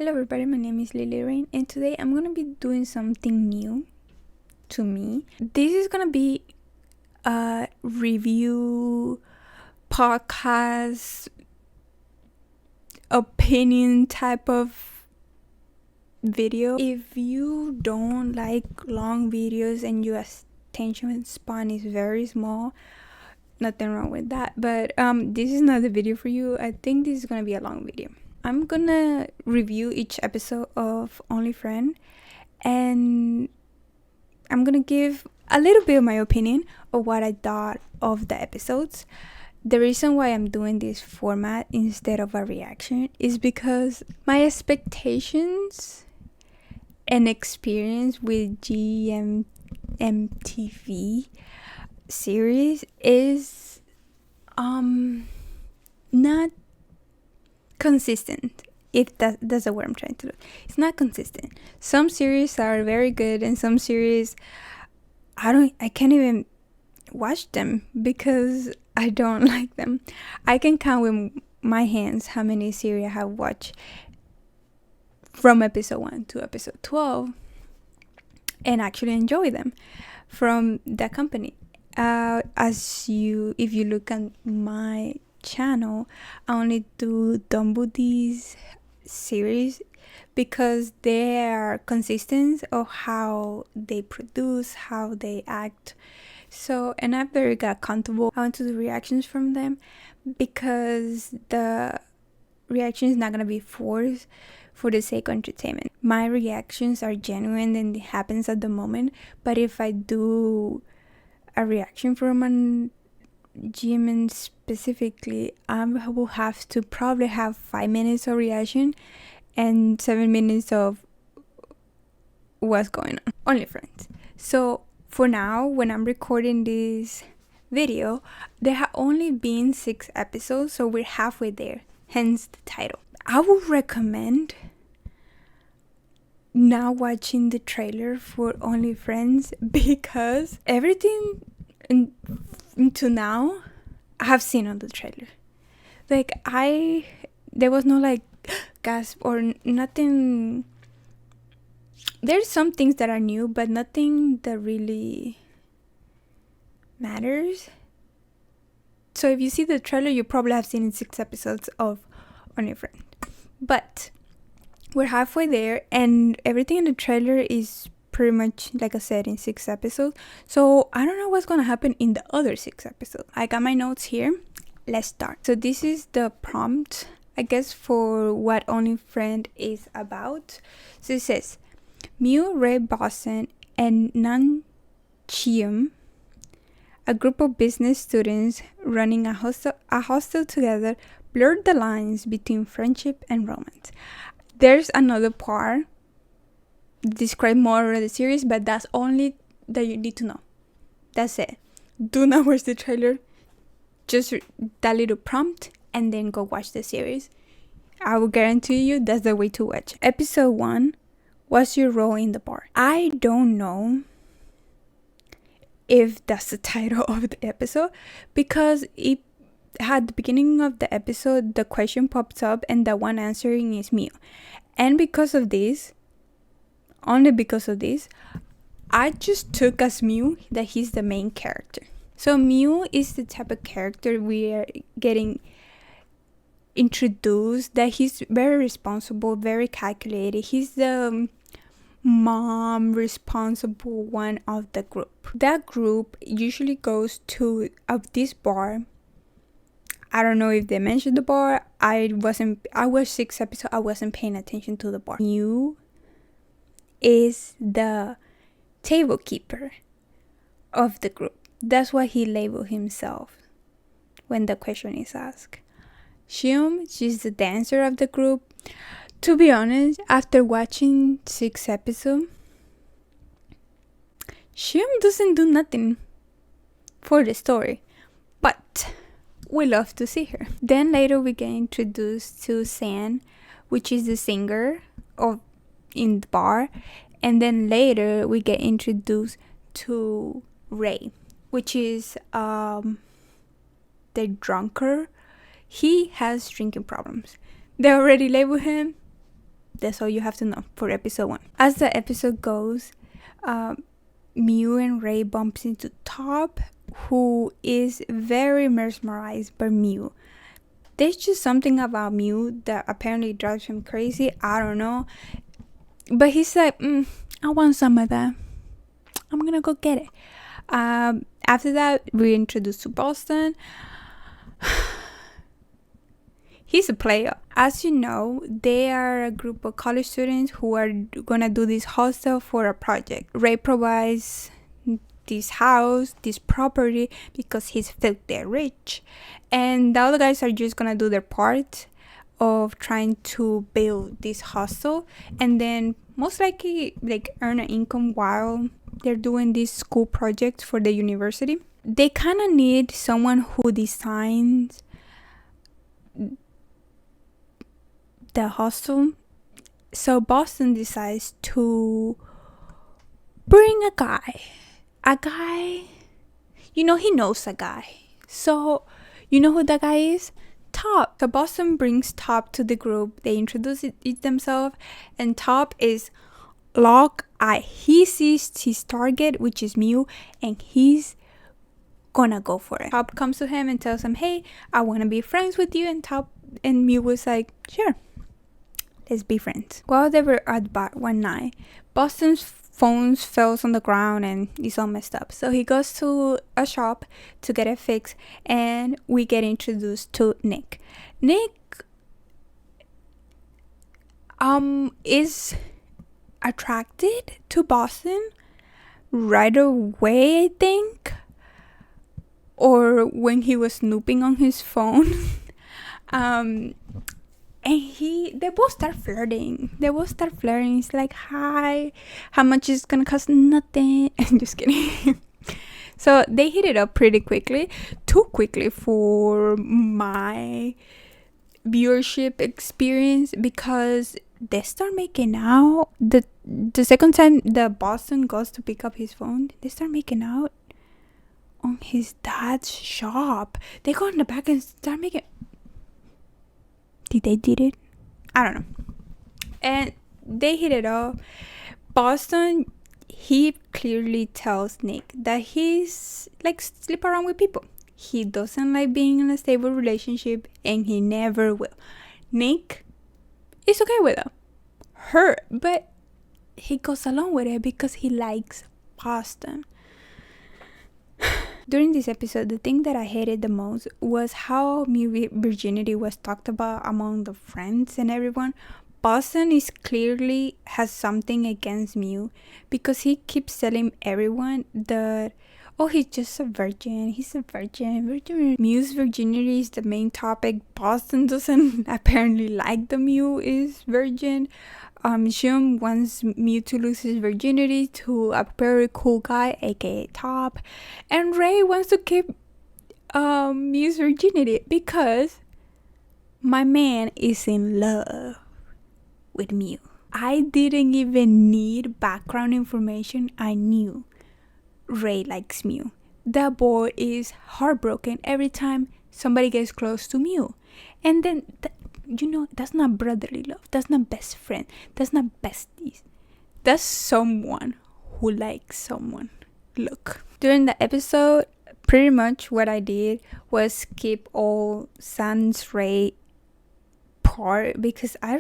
Hello everybody, my name is Lily Rain and today I'm going to be doing something new to me. This is going to be a review podcast opinion type of video. If you don't like long videos and your attention span is very small, nothing wrong with that, but this is not the video for you. I think this is going to be a long video. I'm gonna review each episode of Only Friend and I'm gonna give a little bit of my opinion of what I thought of the episodes. The reason why I'm doing this format instead of a reaction is because my expectations and experience with GMMTV series is not consistent, if that's the word I'm trying to do. It's not consistent. Some series are very good and some series I can't even watch them because I don't like them. I can count with my hands how many series I have watched from episode 1 to episode 12 and actually enjoy them from that company. If you look at my channel, I only do Dumbody's series because they are consistent of how they produce, how they act. So, and I'm very comfortable. I want to do reactions from them because the reaction is not gonna be forced for the sake of entertainment. My reactions are genuine and it happens at the moment. But if I do a reaction from an GMN specifically, I will have to probably have 5 minutes of reaction and 7 minutes of what's going on. Only Friends. So for now, when I'm recording this video, there have only been 6 episodes, so we're halfway there, hence the title. I would recommend now watching the trailer for Only Friends because everything until now I have seen on the trailer. Like there was no like gasp or nothing. There's some things that are new, but nothing that really matters. So if you see the trailer, you probably have seen 6 episodes of Only Friend. But we're halfway there and everything in the trailer is pretty much, like I said, in 6 episodes. So I don't know what's gonna happen in the other 6 episodes. I got my notes here. Let's start. So this is the prompt, I guess, for what Only Friend is about. So it says, Miu, Ray Boston, and Nan Chium, a group of business students running a hostel together, blurred the lines between friendship and romance. There's another part describe more of the series, but that's only that you need to know. That's it. Do not watch the trailer. Just that little prompt and then go watch the series. I will guarantee you that's the way to watch. Episode 1, what's your role in the bar? I don't know if that's the title of the episode because it at the beginning of the episode the question pops up and the one answering is Miu. And only because of this, I just took as Miu that he's the main character. So Miu is the type of character we are getting introduced, that he's very responsible, very calculated. He's the mom responsible one of the group. That group usually goes to this bar. I don't know if they mentioned the bar. I watched 6 episodes. I wasn't paying attention to the bar. Miu is the table keeper of the group. That's what he labeled himself when the question is asked. Shium, she's the dancer of the group. To be honest, after watching 6 episodes, Shium doesn't do nothing for the story, but we love to see her. Then later we get introduced to San, which is the singer in the bar, and then later we get introduced to Ray, which is the drunker. He has drinking problems. They already label him That's all you have to know for episode 1. As the episode goes, Mew and Ray bumps into Top, who is very mesmerized by Mew. There's just something about Mew that apparently drives him crazy. I don't know. But he's like, I want some of that. I'm gonna go get it. After that, we're introduced to Boston. He's a player. As you know, they are a group of college students who are gonna do this hostel for a project. Ray provides this house, this property, because he's filthy rich. And the other guys are just gonna do their part of trying to build this hostel, and then most likely like earn an income while they're doing this school project for the university. They kind of need someone who designs the hostel. So Boston decides to bring a guy, he knows a guy. So you know who that guy is? Top. So Boston brings Top to the group. They introduce it themselves, and Top is lock eye. He sees his target, which is Mew, and he's gonna go for it. Top comes to him and tells him, hey, I want to be friends with you. And Mew was like, sure, let's be friends. While they were at bar one night, Boston's phone falls on the ground and it's all messed up. So he goes to a shop to get it fixed, and we get introduced to Nick. Nick is attracted to Boston right away, I think, or when he was snooping on his phone. And they both start flirting. It's like, hi, how much is gonna cost? Nothing. I'm just kidding. So they hit it up pretty quickly, too quickly for my viewership experience, because they start making out. The second time that Boston goes to pick up his phone, they start making out on his dad's shop. They go in the back and start making. Did they did it? I don't know. And they hit it off. Boston, he clearly tells Nick that he's like sleep around with people. He doesn't like being in a stable relationship, and he never will. Nick is okay with her, but he goes along with it because he likes Boston. During this episode, the thing that I hated the most was how Mew virginity was talked about among the friends and everyone. Boston is clearly has something against Mew because he keeps telling everyone that, oh, he's just a virgin. He's a virgin. Mew's virginity is the main topic. Boston doesn't apparently like the Mew is virgin. Jung wants Mew to lose his virginity to a very cool guy, aka Top, and Ray wants to keep Mew's virginity because my man is in love with Mew. I didn't even need background information. I knew Ray likes Mew. That boy is heartbroken every time somebody gets close to Mew, and then that's not brotherly love. That's not best friend. That's not besties. That's someone who likes someone. Look, during the episode, pretty much what I did was skip all Sans Ray part because I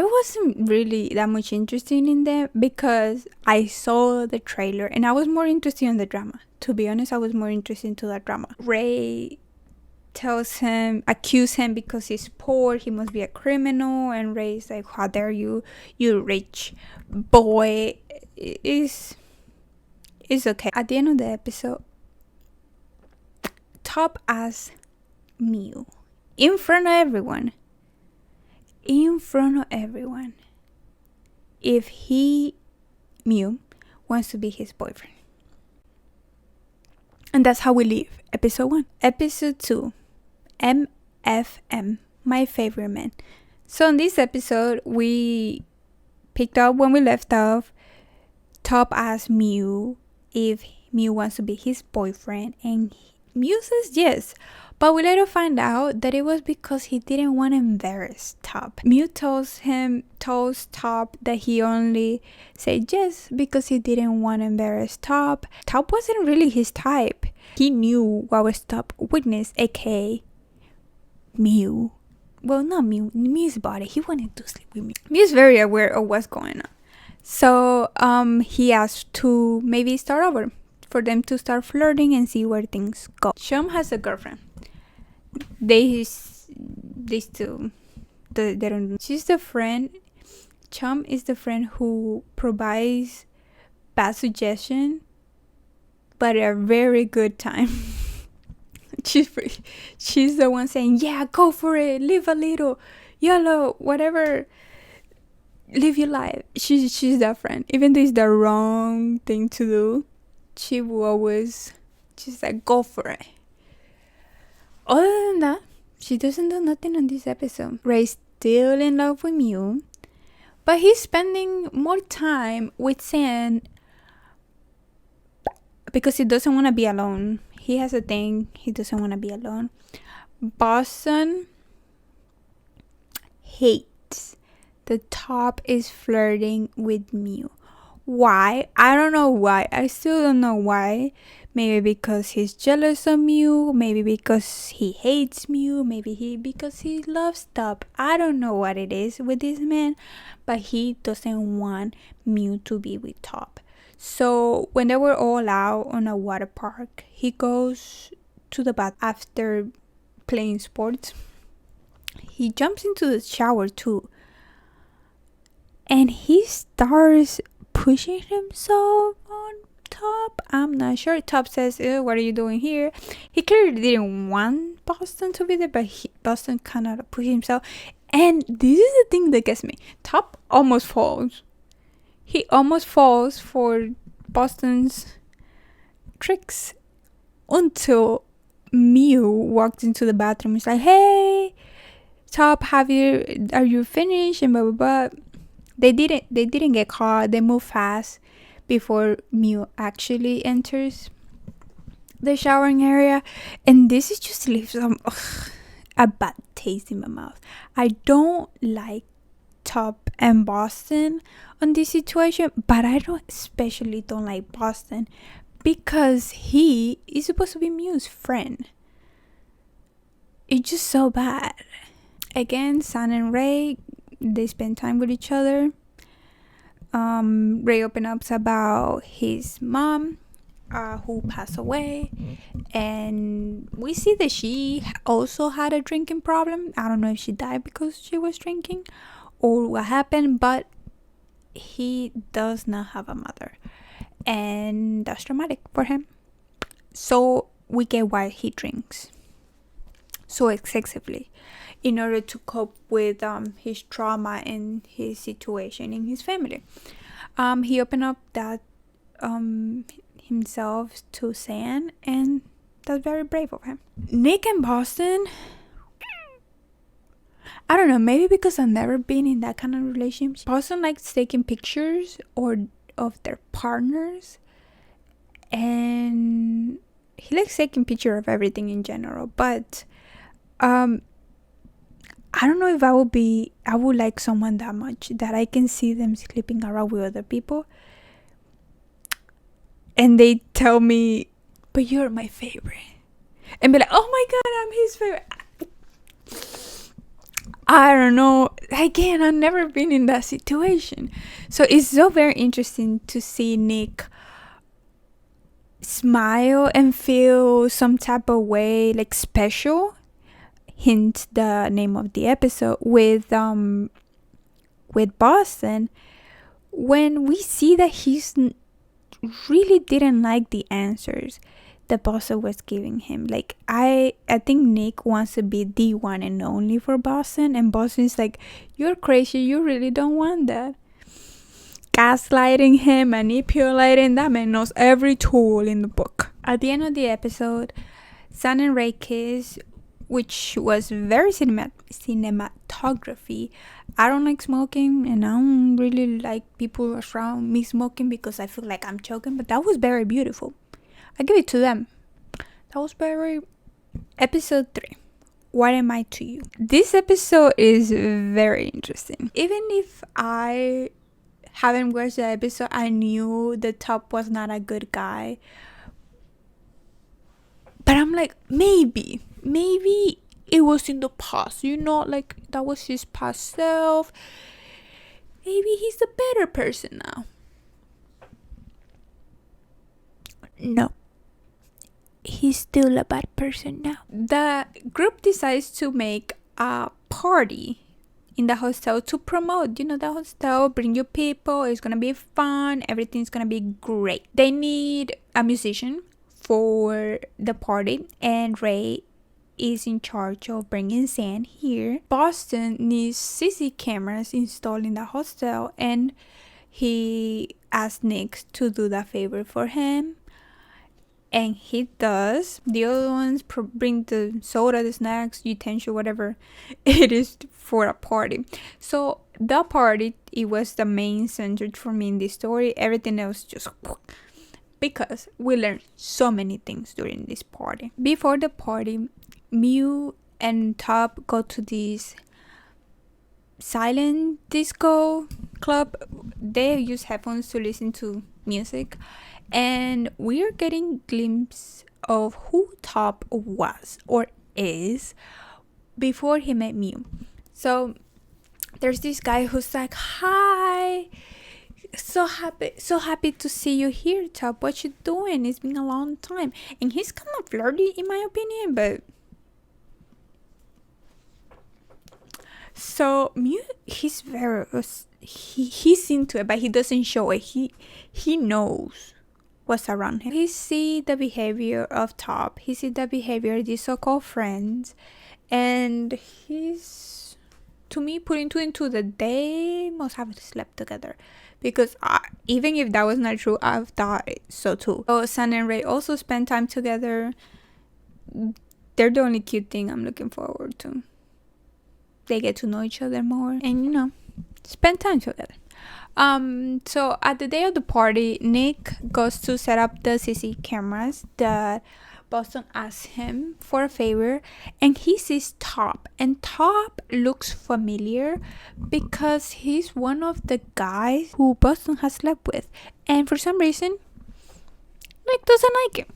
wasn't really that much interested in them because I saw the trailer and I was more interested in the drama. To be honest, I was more interested into the drama. Ray accuse him because he's poor, he must be a criminal, and Ray's like, how dare you rich boy. It's okay. At the end of the episode, Top asks Mew in front of everyone if Mew wants to be his boyfriend. And that's how we leave episode 1. Episode 2, MFM, my favorite man. So in this episode, we picked up when we left off. Top asks Mew if Mew wants to be his boyfriend, and Mew says yes. But we later find out that it was because he didn't want to embarrass Top. Mew tells Top that he only said yes because he didn't want to embarrass Top. Top wasn't really his type. He knew what was Top weakness, aka Mew. Well, not Mew, Mew's body. He wanted to sleep with Mew. Mew's very aware of what's going on. So he asked to maybe start over, for them to start flirting and see where things go. Chum has a girlfriend. These two, they don't. She's the friend. Chum is the friend who provides bad suggestion, but a very good time. She's the one saying, yeah, go for it, live a little, YOLO, whatever, live your life. She's that friend, even though it's the wrong thing to do. She will always just like go for it. Other than that, she doesn't do nothing on this episode. Ray's still in love with Mew, but he's spending more time with San because he doesn't want to be alone. He has a thing, he doesn't want to be alone. Boston hates the Top is flirting with Mew. Why? I don't know why. I still don't know why. Maybe because he's jealous of Mew. Maybe because he hates Mew. Maybe because he loves Top. I don't know what it is with this man. But he doesn't want Mew to be with Top. So when they were all out on a water park, he goes to the bath after playing sports. He jumps into the shower too. And he starts pushing himself on Top. I'm not sure. Top says, what are you doing here? He clearly didn't want Boston to be there, but Boston kind of pushed himself. And this is the thing that gets me. Top almost falls. He almost falls for Boston's tricks until Mew walked into the bathroom. He's like, hey, Top, are you finished? And blah, blah, blah. They didn't get caught. They moved fast before Mew actually enters the showering area. And this is just leaves a bad taste in my mouth. I don't like Top and Boston on this situation, but I especially don't like Boston because he is supposed to be Mew's friend. It's just so bad. Again, San and Ray, they spend time with each other. Ray opens up about his mom who passed away, and we see that she also had a drinking problem. I don't know if she died because she was drinking or what happened, but he does not have a mother, and that's traumatic for him. So we get why he drinks so excessively in order to cope with his trauma and his situation in his family. He opened up that himself to San, and that's very brave of him. Nick and Boston, I don't know, maybe because I've never been in that kind of relationship. Boston likes taking pictures of their partners, and he likes taking picture of everything in general, but I don't know if I would like someone that much that I can see them sleeping around with other people and they tell me, but you're my favorite, and be like, oh my god, I'm his favorite. I don't know. Again, I've never been in that situation. So it's so very interesting to see Nick smile and feel some type of way, like special, hint the name of the episode, with Boston, when we see that he's really didn't like the answers that Boston was giving him. Like I think Nick wants to be the one and only for Boston, and Boston's like, you're crazy, you really don't want that. Gaslighting him, manipulating. That man knows every tool in the book. At the end of the episode, San and Ray kiss, which was very cinematography. I don't like smoking, and I don't really like people around me smoking because I feel like I'm choking, but that was very beautiful. I give it to them. That was very Episode 3. What am I to you? This episode is very interesting. Even if I haven't watched the episode, I knew the top was not a good guy. But I'm like, maybe it was in the past, like that was his past self. Maybe he's a better person now. No. He's still a bad person now. The group decides to make a party in the hostel to promote, the hostel, bring your people, it's gonna be fun, everything's gonna be great. They need a musician for the party, and Ray is in charge of bringing sand here. Boston needs CC cameras installed in the hostel, and he asked Nick to do that favor for him. And he does. The other ones bring the soda, the snacks, utensil, whatever it is for a party. So the party, it was the main center for me in this story. Everything else just because we learned so many things during this party. Before the party, Mew and Top go to this silent disco club. They use headphones to listen to music, and we're getting glimpse of who Top was or is before he met Mew. So there's this guy who's like, hi, so happy to see you here, Top. What you doing? It's been a long time. And he's kind of flirty in my opinion, but so Mew, he's very he's into it, but he doesn't show it. He knows what's around him. He see the behavior of Top. He see the behavior of these so-called friends, and he's, to me, putting two into the they must have slept together, because even if that was not true, I've thought so too. So Sun and Ray also spend time together. They're the only cute thing I'm looking forward to. They get to know each other more and spend time together. So at the day of the party, Nick goes to set up the CC cameras that Boston asks him for a favor, and he sees Top, and Top looks familiar because he's one of the guys who Boston has slept with, and for some reason Nick doesn't like him.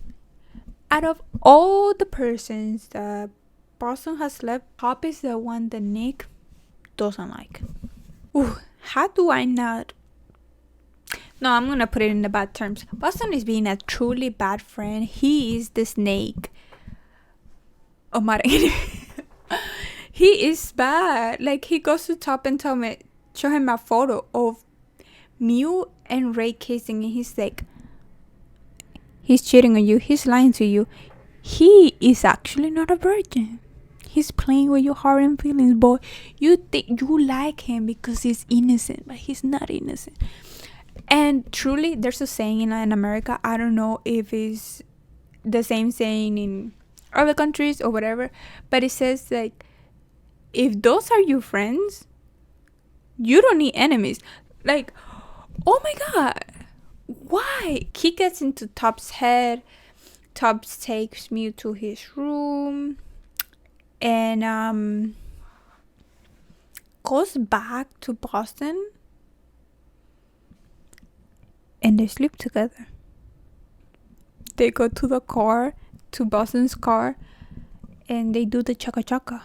Out of all the persons that Boston has slept, Top is the one that Nick doesn't like. Ooh, how do I not? No, I'm gonna put it in the bad terms. Boston is being a truly bad friend. He is the snake. Oh my God. He is bad. Like, he goes to Top and show him a photo of Mew and Ray kissing, and he's like, he's cheating on you. He's lying to you. He is actually not a virgin. He's playing with your heart and feelings, boy. You think you like him because he's innocent, but he's not innocent. And truly, there's a saying in America, I don't know if it's the same saying in other countries or whatever, but it says, like, if those are your friends, you don't need enemies. Like, oh my God, why? He gets into Top's head. Top takes Mew to his room and goes back to Boston, and they sleep together. They go to the car, to Boston's car, and they do the chaka-chaka.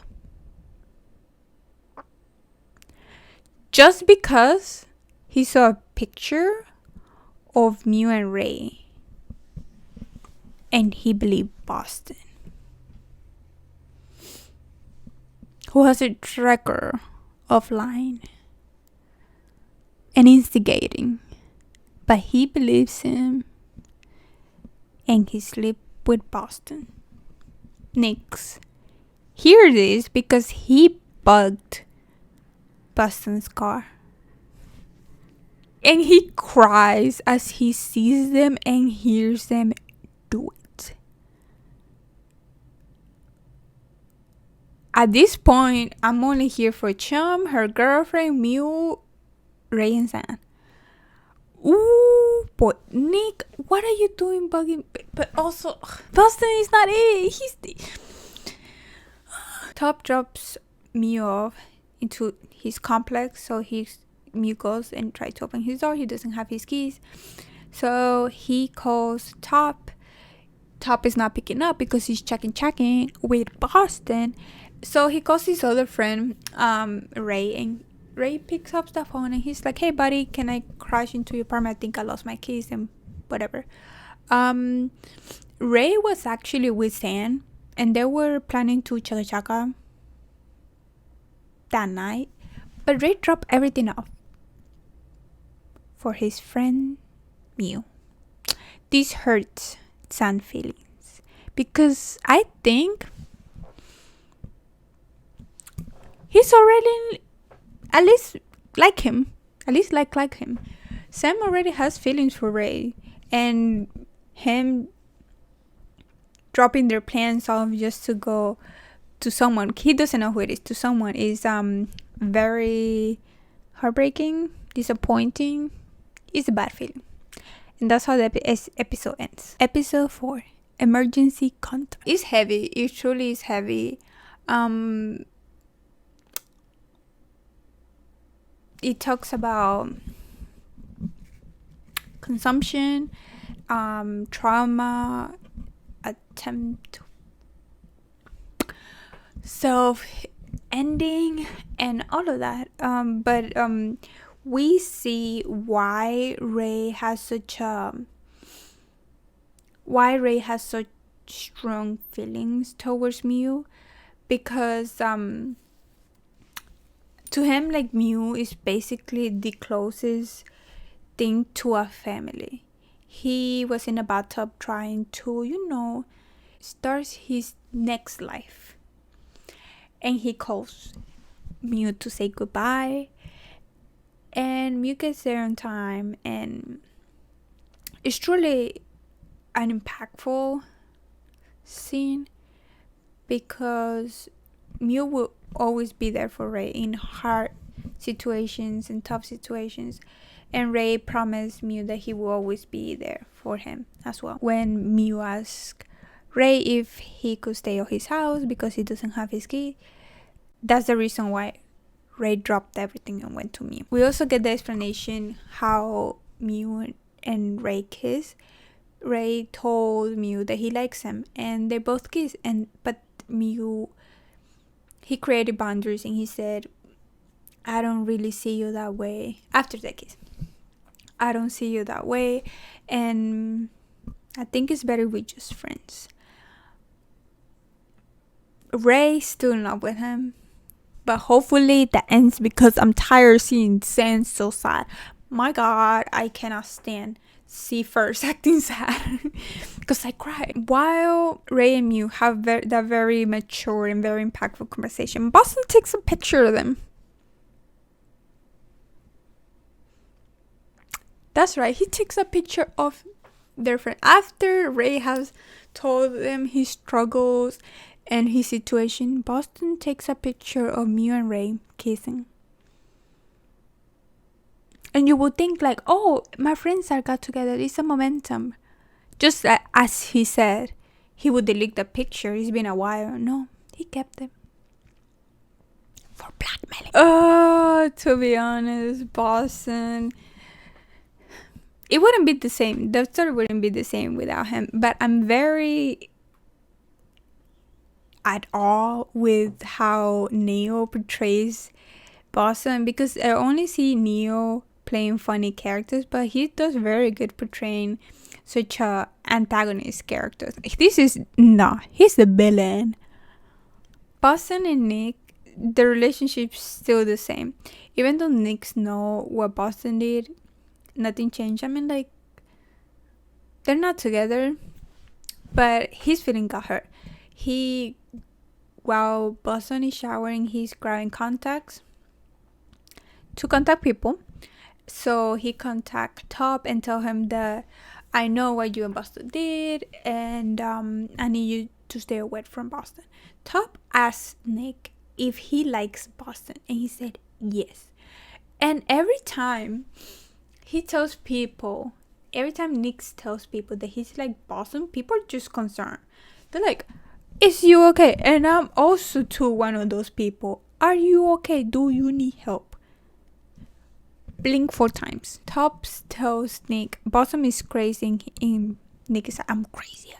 Just because he saw a picture of Mew and Ray, and he believed Boston, who has a tracker of lying and instigating, but he believes him, and he sleep with Boston. Nix hears this because he bugged Boston's car, and he cries as he sees them and hears them do it. At this point, I'm only here for Chum, her girlfriend, Mew, Ray, and San. Ooh, but Nick, what are you doing bugging? But also, Boston is not it. Top drops Mew off into his complex, so Mew goes and tries to open his door. He doesn't have his keys, so he calls Top. Top is not picking up because he's checking with Boston. So he calls his other friend, Ray, and Ray picks up the phone and he's like, "Hey buddy, can I crash into your apartment? I think I lost my keys and whatever." Ray was actually with Sam and they were planning to chaka that night, but Ray dropped everything off for his friend Mew. This hurts Sam's feelings because I think he's already at least like him. Sam already has feelings for Ray, and him dropping their plans off just to go to someone he doesn't know who it is, to someone, is very heartbreaking, disappointing. It's a bad feeling, and that's how the episode ends. Episode 4, emergency contact. It's heavy. It truly is heavy. It talks about consumption, trauma, attempt, self-ending, and all of that. But we see why Ray has such strong feelings towards Mew, because to him, like, Mew is basically the closest thing to a family. He was in a bathtub trying to, start his next life. And he calls Mew to say goodbye. And Mew gets there on time. And it's truly an impactful scene because Mew will always be there for Ray in hard situations and tough situations, and Ray promised Mew that he will always be there for him as well. When Mew asked Ray if he could stay at his house because he doesn't have his key, that's the reason why Ray dropped everything and went to Mew. We also get the explanation how Mew and Ray kiss. Ray told Mew that he likes him and they both kiss, but Mew, he created boundaries and he said, "I don't really see you that way." After the kiss, "I don't see you that way, and I think it's better with just friends." Ray's still in love with him, but hopefully that ends because I'm tired of seeing Sam so sad. My God, I cannot stand C first acting sad because I cry. While Ray and Mew have that very mature and very impactful conversation, Boston takes a picture of them. That's right, he takes a picture of their friend. After Ray has told them his struggles and his situation, Boston takes a picture of Mew and Ray kissing. And you would think like, oh, my friends are got together, it's a momentum. Just as he said, he would delete the picture. It's been a while. No, he kept them. For blackmailing. To be honest, Boston, it wouldn't be the same. The story wouldn't be the same without him. But I'm very at awe with how Neo portrays Boston, because I only see Neo playing funny characters, but he does very good portraying such a antagonist characters. He's the villain. Boston and Nick, the relationship's still the same. Even though Nick's know what Boston did, nothing changed. I mean, like, they're not together, but his feeling got hurt. While Boston is showering, he's grabbing contacts to contact people. So he contact Top and tell him that I know what you and Boston did, and I need you to stay away from Boston. Top asked Nick if he likes Boston, and he said yes. And every time Nick tells people that he's like Boston, people are just concerned. They're like, Is you okay? And I'm also too one of those people. Are you okay? Do you need help? Blink 4 times. Top tells Nick Bottom is crazy and Nick is like, I'm crazier.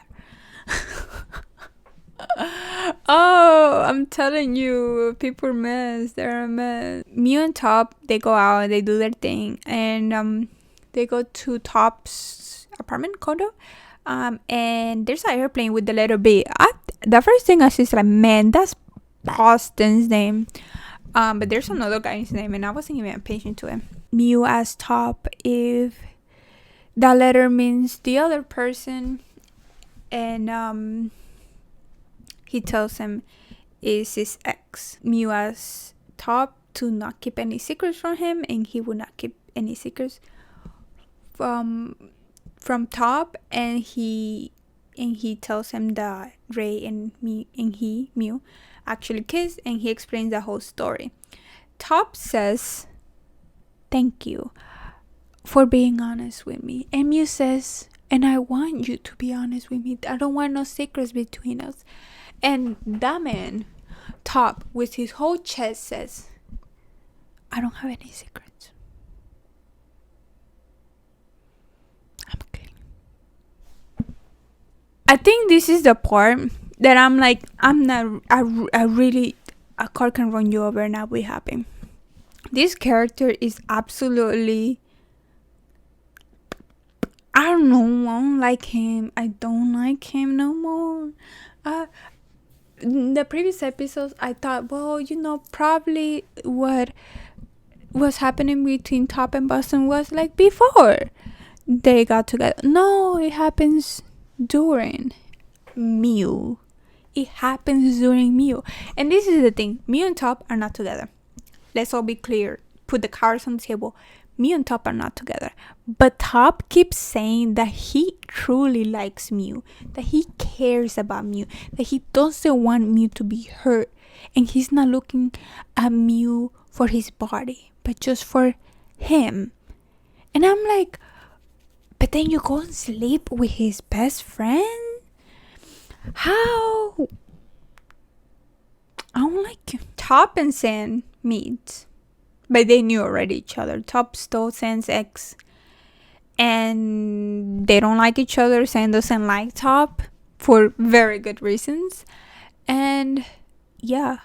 Oh, I'm telling you, people are a mess. They're a mess. Mew and Top, they go out and they do their thing, and they go to Top's apartment condo. And there's an airplane with the letter B. The first thing I see is like, man, that's Boston's name. But there's another guy's name, and I wasn't even paying attention to him. Mew asks Top if that letter means the other person, and he tells him is his ex. Mew asks Top to not keep any secrets from him, and he will not keep any secrets from Top, and he tells him that Ray and Mew actually kissed, and he explains the whole story. Top says thank you for being honest with me, and Mew says, and I want you to be honest with me. I don't want no secrets between us. And that man, Top, with his whole chest says, I don't have any secrets. I'm clean. I think this is the part that I'm like, a car can run you over and I'll be happy. This character is absolutely, I don't know, I don't like him. I don't like him no more. In the previous episodes, I thought, well, probably what was happening between Top and Boston was like before they got together. No, it happens during Mew. It happens during Mew. And this is the thing. Mew and Top are not together. Let's all be clear. Put the cards on the table. Mew and Top are not together. But Top keeps saying that he truly likes Mew. That he cares about Mew. That he doesn't want Mew to be hurt. And he's not looking at Mew for his body, but just for him. And I'm like, but then you go and sleep with his best friend? How? I don't like you. Top and San meet, but they knew already each other. Top stole San's ex, and they don't like each other. San doesn't like Top for very good reasons. And yeah,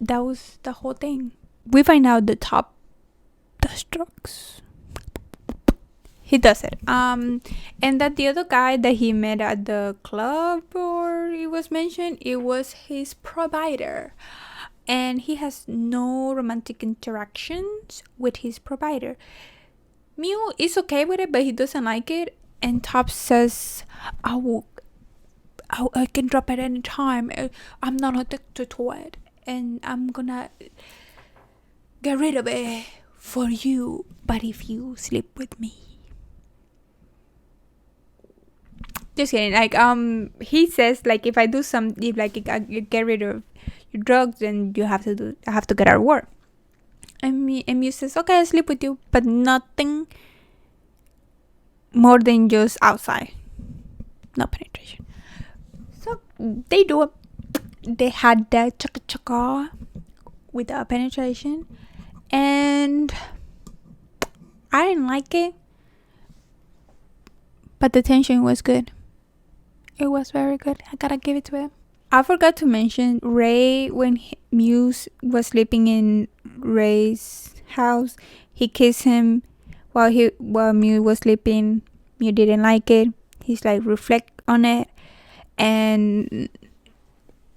that was the whole thing. We find out the Top does drugs. He does it. And that the other guy that he met at the club, or it was mentioned, it was his provider. And he has no romantic interactions with his provider. Mew is okay with it, but he doesn't like it. And Top says, I can drop at any time. I'm not addicted to it. And I'm gonna get rid of it for you. But if you sleep with me. Just kidding. Like, he says, like, if I get rid of your drugs, then I have to get out of work. And Mew says, okay, I'll sleep with you, but nothing more than just outside. No penetration. So they do it. They had that chaka without penetration, and I didn't like it, but the tension was good. It was very good. I gotta give it to him. I forgot to mention Ray, when Mew was sleeping in Ray's house, he kissed him while Mew was sleeping. Mew didn't like it. He's like, reflect on it, and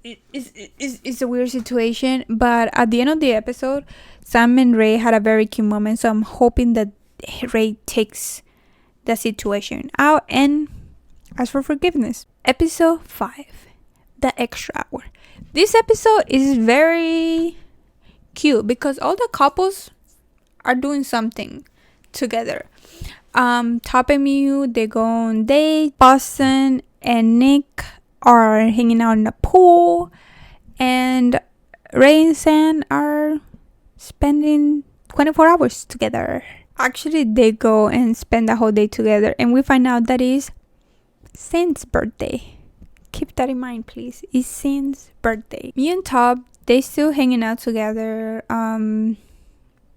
it's a weird situation. But at the end of the episode, Sam and Ray had a very cute moment, so I'm hoping that Ray takes the situation out and asks for forgiveness. Episode 5, the extra hour. This episode is very cute because all the couples are doing something together. Top and Mew, they go on date. Boston and Nick are hanging out in the pool, and Ray and San are spending 24 hours together. Actually, they go and spend the whole day together, and we find out that is San's birthday keep that in mind, please. It's Sin's birthday. Me and Top, they still hanging out together.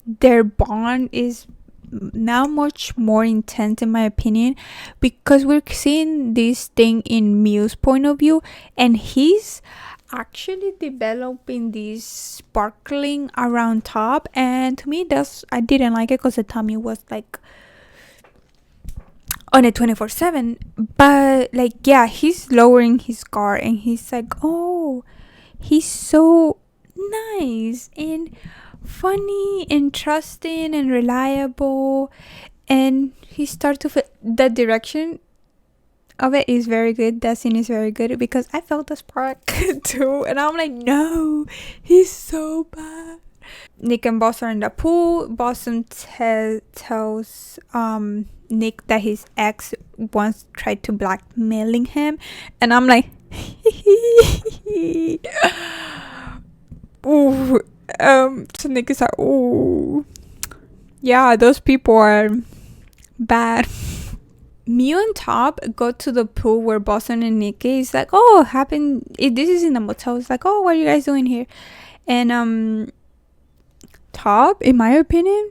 Their bond is now much more intense, in my opinion, because we're seeing this thing in Miu's point of view, and he's actually developing this sparkling around Top. And to me, I didn't like it because the tummy was like on a 24/7. But like, yeah, he's lowering his guard, and he's like, oh, he's so nice and funny and trusting and reliable. And he starts to feel the direction of it is very good. That scene is very good because I felt the spark too, and I'm like, no, he's so bad. Nick and Boston are in the pool. Boston tells Nick that his ex once tried to blackmailing him, and I'm like, ooh. So Nick is like, ooh, yeah, those people are bad. Miu and Top go to the pool where Boston and Nikki is like, oh, this is in the motel. It's like, oh, what are you guys doing here? And Top, in my opinion,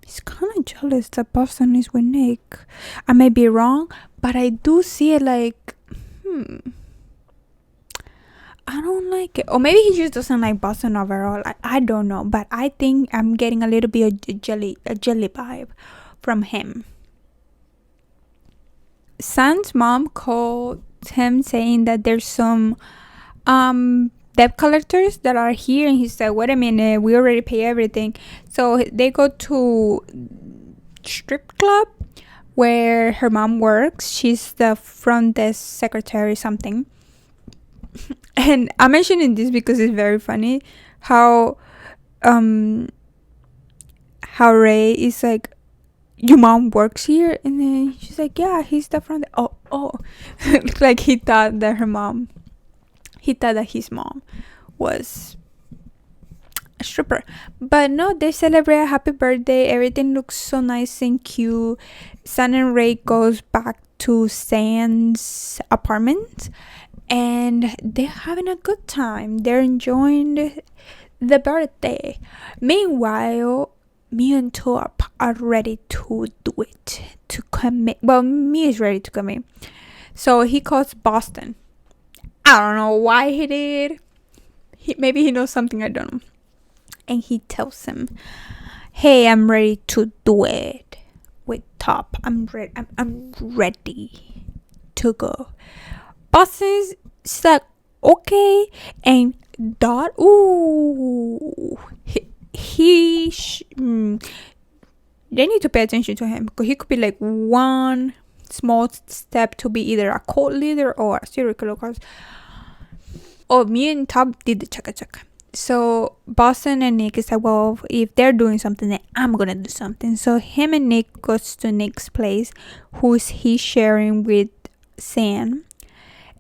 is kind of jealous that Boston is with Nick. I may be wrong, but I do see it like, I don't like it. Or maybe he just doesn't like Boston overall. I don't know, but I think I'm getting a little bit of a jelly vibe from him. San's mom called him saying that there's some debt collectors that are here, and he said, wait a minute, we already pay everything. So they go to strip club where her mom works. She's the front desk secretary something. And I'm mentioning this because it's very funny how Ray is like, your mom works here, and then she's like, yeah, he's the front. Oh like he thought that his mom was a stripper. But no, they celebrate a happy birthday. Everything looks so nice and cute. San and Ray goes back to San's apartment, and they're having a good time. They're enjoying the birthday. Meanwhile, me and Top are ready to do it, to commit. Well, me is ready to commit. So he calls Boston. I don't know why he did. Maybe he knows something I don't know. And he tells him, hey, I'm ready to do it with Top. I'm ready to go. Boston's like, okay. And Dot, ooh, they need to pay attention to him, because he could be like one small step to be either a cult leader or a serial killer. Oh, me and Top did the chaka. So Boston and Nick is like, well, if they're doing something, then I'm gonna do something. So him and Nick goes to Nick's place, who's he sharing with San,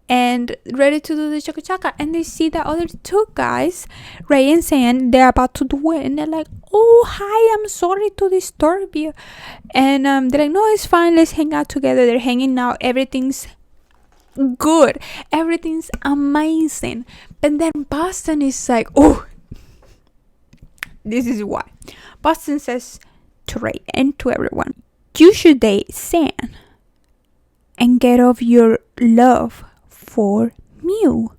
and ready to do the chaka, and they see the other two guys, Ray and San, they're about to do it, and they're like, oh, hi, I'm sorry to disturb you. And they're like, no, it's fine, let's hang out together. They're hanging out, everything's good, everything's amazing. And then Boston is like, oh, this is why. Boston says to Ray and to everyone, you should date San and get off your love for Miu,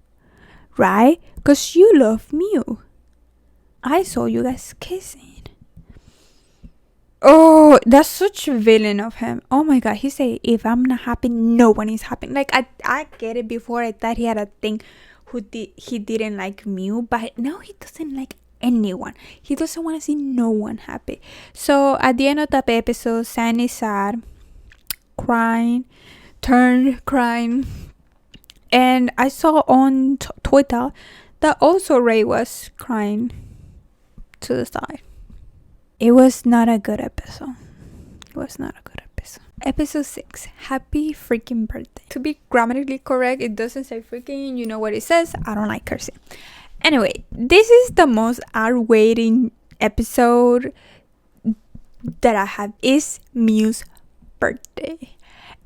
right? Because you love Miu. I saw you guys kissing. Oh, that's such a villain of him. Oh my god, he said, if I'm not happy, no one is happy. Like, I get it. Before, I thought he had a thing he didn't like Miu, but now he doesn't like anyone. He doesn't want to see no one happy. So at the end of the episode, San is sad, crying, and I saw on Twitter that also Ray was crying to the side. It was not a good episode. Episode 6, happy freaking birthday. To be grammatically correct, it doesn't say freaking, you know what it says. I don't like cursing. Anyway, this is the most awaiting episode that I have, is Miu's birthday.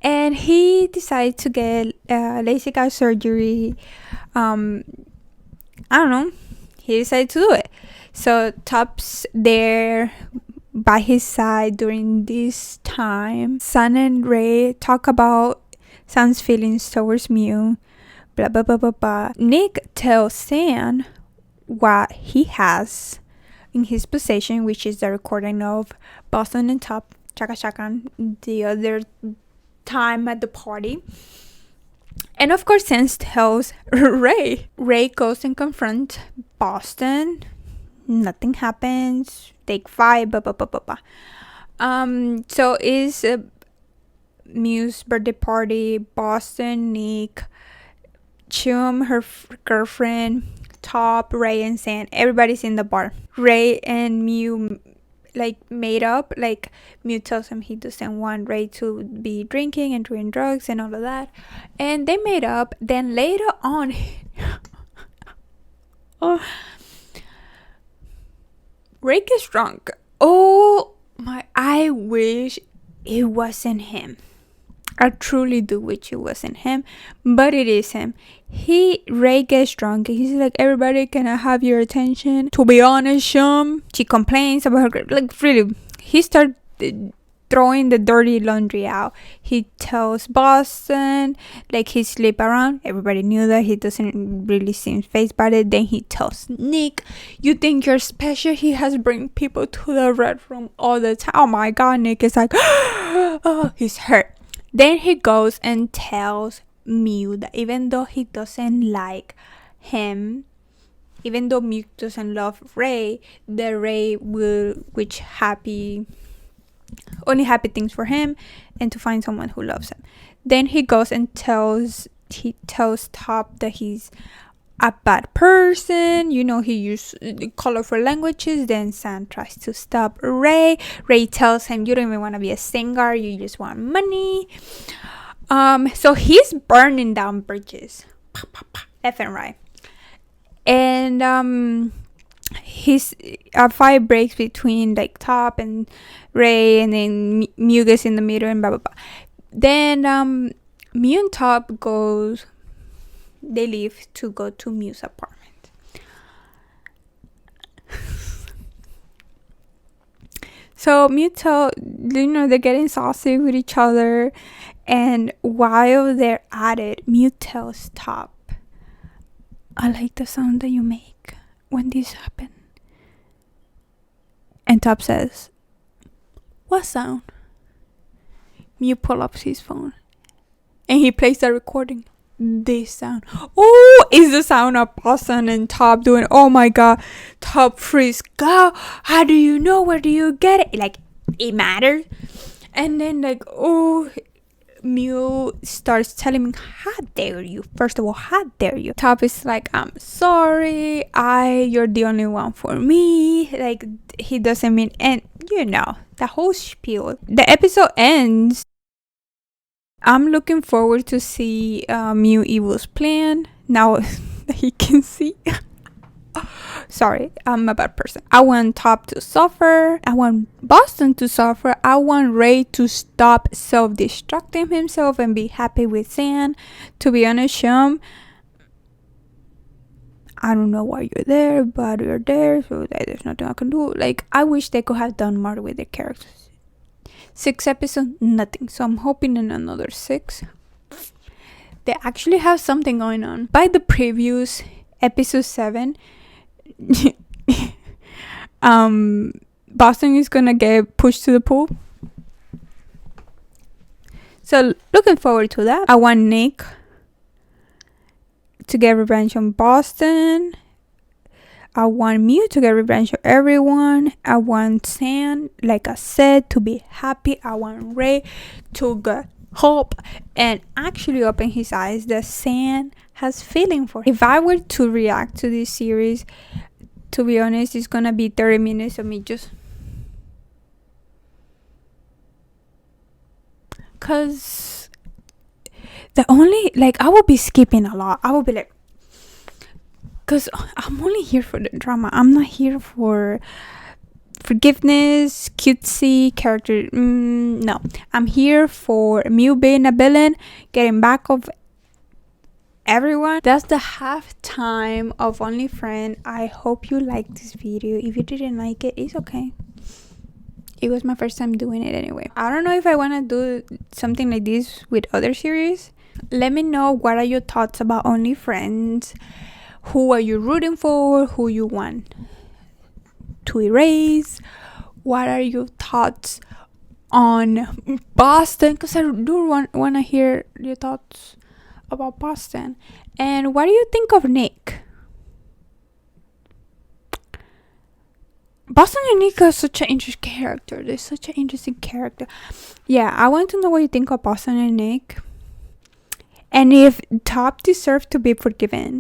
And he decided to get LASIK eye surgery. I don't know. He decided to do it. So Top's there by his side during this time. Sun and Ray talk about Sun's feelings towards Mew. Blah blah blah blah blah. Nick tells San what he has in his possession, which is the recording of Boston and Top Chaka Chaka the other time at the party. And of course, San tells Ray. Ray goes and confronts Boston. Nothing happens. Take 5. Blah blah blah blah blah. So is Mew's birthday party. Boston, Nick, Chum, her girlfriend, Top, Ray, and San. Everybody's in the bar. Ray and Mew made up. Mew tells him he doesn't want Ray to be drinking and doing drugs and all of that, and they made up. Then later on, Ray gets drunk. Oh my, I wish it wasn't him. I truly do wish it wasn't him, but it is him. Ray gets drunk. He's like, everybody, can I have your attention? To be honest, she complains about her, really, he started throwing the dirty laundry out. He tells Boston, he sleep around. Everybody knew that. He doesn't really seem fazed by it. Then he tells Nick, you think you're special? He has bring people to the red room all the time. Oh my god, Nick is like, oh, he's hurt. Then he goes and tells Mew that even though he doesn't like him, even though Mew doesn't love Ray, that Ray will wish only happy things for him and to find someone who loves him. Then he goes and tells Top that he's a bad person. He used colorful languages. Then San tries to stop Ray. Ray tells him, you don't even want to be a singer, you just want money. So he's burning down bridges left and right. And his fight breaks between Top and Ray, and then Mew gets in the middle and blah blah blah. Then Mew and Top they leave to go to Mew's apartment. So Mew they're getting saucy with each other, and while they're at it, Mew tells Top, I like the sound that you make when this happen. And Top says, what sound? Mew pulls up his phone and he plays the recording. This sound. Oh, is the sound of Boston and Top doing, oh my god. Top freaks out. How do you know? Where do you get it? It matters. And then Mew starts telling me, how dare you? First of all, how dare you? Top is like, I'm sorry, you're the only one for me. He doesn't mean, and the whole spiel. The episode ends. I'm looking forward to see Mew Evil's plan now that he can see. Sorry, I'm a bad person. I want Top to suffer. I want Boston to suffer. I want Ray to stop self-destructing himself and be happy with San. To be honest, Shum, I don't know why you're there, but you're there, so there's nothing I can do. I wish they could have done more with their characters. 6 episodes, nothing. So I'm hoping in another 6. They actually have something going on. By the previews, episode 7, Boston is gonna get pushed to the pool. So looking forward to that. I want Nick to get revenge on Boston. I want Mew to get revenge on everyone. I want San, like I said, to be happy. I want Ray to get hope and actually open his eyes that San has feeling for him. If I were to react to this series, to be honest, it's gonna be 30 minutes of me just, cause the only, I will be skipping a lot. I will be like, cause I'm only here for the drama. I'm not here for forgiveness, cutesy character. No, I'm here for Mew being a villain, getting back of everyone. That's the halftime of Only Friend. I hope you liked this video. If you didn't like it, it's okay. It was my first time doing it anyway. I don't know if I want to do something like this with other series. Let me know what are your thoughts about Only Friends. Who are you rooting for? Who you want to erase? What are your thoughts on Boston? Because I do want to hear your thoughts about Boston. And what do you think of Nick? Boston and Nick are such an interesting character. They're such an interesting character. Yeah, I want to know what you think of Boston and Nick. And if Top deserves to be forgiven.